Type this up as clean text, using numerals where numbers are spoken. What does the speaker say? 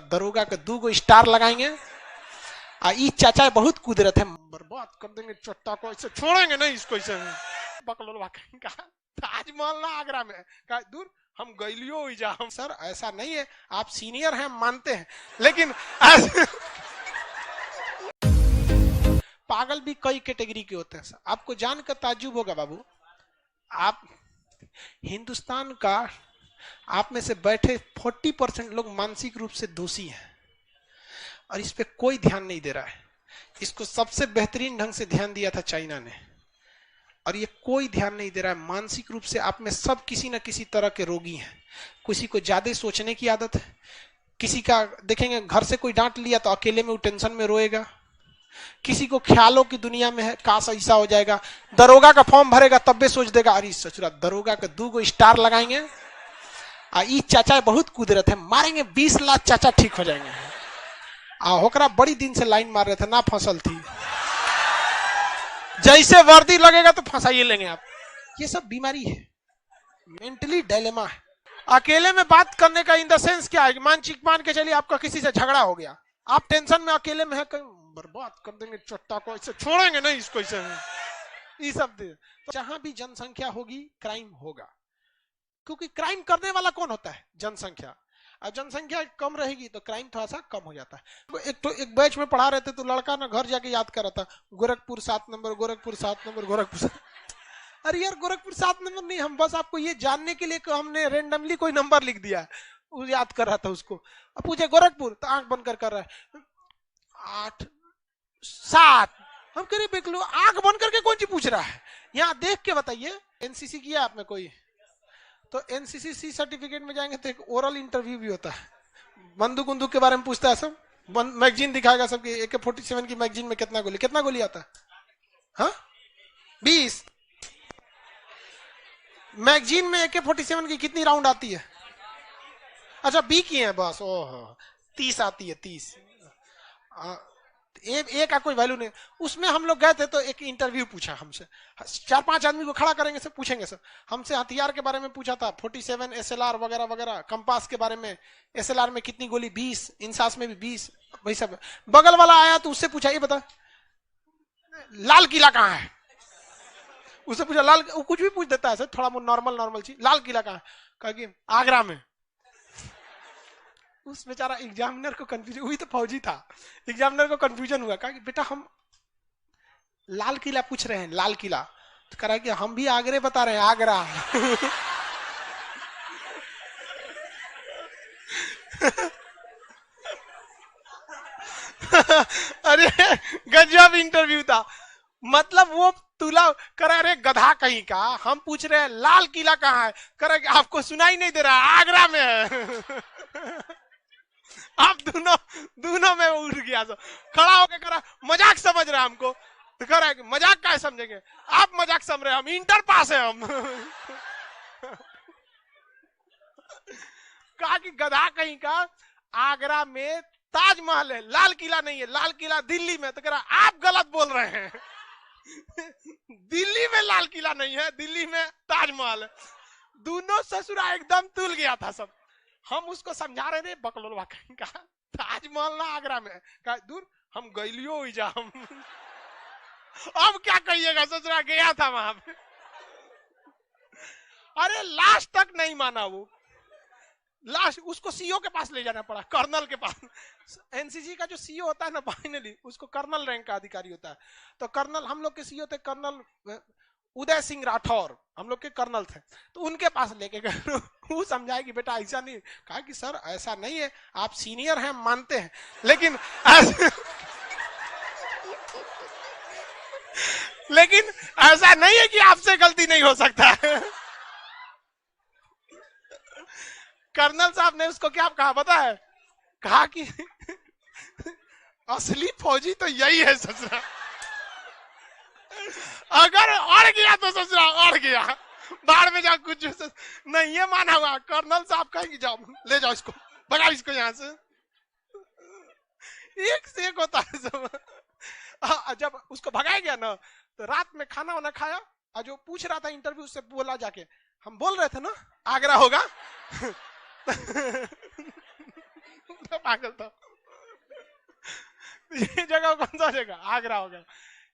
दरोगा के 2 गो स्टार लगाएंगे। ई चाचा बहुत कुदरत है, बर्बाद कर देंगे चट्टा को, इसे छोड़ेंगे नहीं इसको, इसे बकलोलवा का ताजमहल ना आगरा में, कहा दूर हम गैलियो हुई जा। हम सर ऐसा नहीं है, आप सीनियर हैं मानते हैं, लेकिन पागल भी कई कैटेगरी के होते हैं सर। आपको जानकर ताज्जुब होगा बाबू, आप हिंदुस्तान का आप में से बैठे 40% लोग मानसिक रूप से दोषी हैं और इस पे कोई ध्यान नहीं दे रहा है। इसको सबसे बेहतरीन ढंग से ध्यान दिया था चाइना ने, और ये कोई ध्यान नहीं दे रहा है। मानसिक रूप से आप में सब किसी न किसी तरह के रोगी हैं। किसी को ज्यादा सोचने की आदत है, किसी का देखेंगे घर से कोई डांट लिया तो अकेले में वो टेंशन में रोएगा, किसी को ख्यालों की दुनिया में है काश ऐसा हो जाएगा, दरोगा का फॉर्म भरेगा तब भी सोच देगा अरे ससुरा दरोगा के 2 गो स्टार लगाएंगे। ई चाचा बहुत कुदरत है, मारेंगे 20 लाख चाचा ठीक हो जाएंगे। होकरा बड़ी दिन से लाइन मार रहे थे ना, फसल थी, जैसे वर्दी लगेगा तो फंसाइए लेंगे आप। ये सब बीमारी है, मेंटली डायलेमा है। अकेले में बात करने का इन द सेंस क्या है, मान के चलिए आपका किसी से झगड़ा हो गया, आप टेंशन में अकेले में है, कहीं बर्बाद कर देंगे चट्टा को, इसे छोड़ेंगे नहीं इसको, इसे ये सब तो जहां भी जनसंख्या होगी क्राइम होगा, क्योंकि क्राइम करने वाला कौन होता है, जनसंख्या। अब जनसंख्या कम रहेगी तो क्राइम थोड़ा सा कम हो जाता है। एक बैच में पढ़ा रहे थे तो लड़का ना घर जाके याद कर रहा था, गोरखपुर 7 नंबर, गोरखपुर 7 नंबर, गोरखपुर। अरे यार गोरखपुर 7 नंबर नहीं, हम बस आपको ये जानने के लिए हमने रेंडमली कोई नंबर लिख दिया है, वो याद कर रहा था उसको। अब पूछे गोरखपुर तो आंख बंद कर रहा है 8 7। हम कह रहे देख लो, आंख बंद करके कौन सी पूछ रहा है, यहाँ देख के बताइए। एनसीसी किया आपने कोई, तो एनसीसी सी सर्टिफिकेट में जाएंगे तो एक ओरल इंटरव्यू भी होता है, बंदूक बंदूक के बारे में पूछता है सब, मैगजीन दिखाएगा सबकी, AK-47 की मैगजीन में कितना गोली आता है, हाँ 20। मैगजीन में AK-47 की कितनी राउंड आती है, अच्छा 20 की है बस, ओह 30 आती है, 30। एक का कोई वैल्यू नहीं। उसमें हम लोग गए थे तो एक इंटरव्यू पूछा हमसे, 4-5 आदमी को खड़ा करेंगे, सब पूछेंगे सर, हमसे हथियार के बारे में पूछा था, 47 SLR वगैरह वगैरह, कंपास के बारे में, SLR में कितनी गोली 20, इंसास में भी 20, वही सब। बगल वाला आया तो उससे पूछा ये बता लाल किला कहाँ है, उससे पूछा लाल, वो कुछ भी पूछ देता है सर, थोड़ा नॉर्मल चीज, लाल किला कहाँ है, कहा कि आगरा में। उस बेचारा एग्जामिनर को कंफ्यूजन हुई, तो फौजी था, एग्जामिनर को कंफ्यूजन हुआ, कहा कि बेटा हम लाल किला पूछ रहे हैं, लाल किला, तो कह रहा है कि हम भी आगरे बता रहे हैं, आगरा। अरे गजब इंटरव्यू था, मतलब वो तुला करा, अरे गधा कहीं का, हम पूछ रहे हैं लाल किला कहाँ है, करा कि आपको सुनाई नहीं दे रहा, आगरा में है। आप दोनों में उड़ गया, सब खड़ा होकर करा मजाक समझ रहा हमको, तो कह रहा है कि मजाक क्या समझेंगे, आप मजाक समझ रहे हैं, हम इंटर पास है हम। कहा कि गधा कहीं का, आगरा में ताजमहल है, लाल किला नहीं है, लाल किला दिल्ली में, तो कह रहा आप गलत बोल रहे हैं। दिल्ली में लाल किला नहीं है, दिल्ली में ताजमहल है। दोनों ससुरा एकदम तुल गया था सब। हम उसको समझा रहे थे, बकलोलवा कहीं का ताजमहल ना आगरा में, कहा दूर हम गैलियो हुई जा। हम अब क्या कहिएगा, ससुरा गया था वहां पे। अरे लास्ट तक नहीं माना वो, लास्ट उसको सीओ के पास ले जाना पड़ा, कर्नल के पास। एनसीसी का जो सीओ होता है ना, फाइनली उसको कर्नल रैंक का अधिकारी होता है, तो कर्नल हम लोग के सीओ थे कर्नल उदय सिंह राठौर, हम लोग के कर्नल थे, तो उनके पास लेके गए। वो समझाए कि बेटा ऐसा नहीं, कहा कि सर ऐसा नहीं है, आप सीनियर हैं मानते हैं, लेकिन लेकिन ऐसा नहीं है कि आपसे गलती नहीं हो सकता। कर्नल साहब ने उसको क्या कहा पता है, कहा कि असली फौजी तो यही है ससुरा, अगर अड़ गया तो ससुरा अड़ गया, बाहर में जाओ कुछ नहीं, ये माना हुआ। कर्नल साहब कहेंगे जाओ ले जाओ इसको, भगाओ इसको यहाँ से, एक से एक होता है सब। जब उसको भगाया गया ना, तो रात में खाना वाना खाया, और जो पूछ रहा था इंटरव्यू से बोला जाके, हम बोल रहे थे ना आगरा होगा। तो पागल तो ये जगह कौन सा जगह? आगरा हो गया।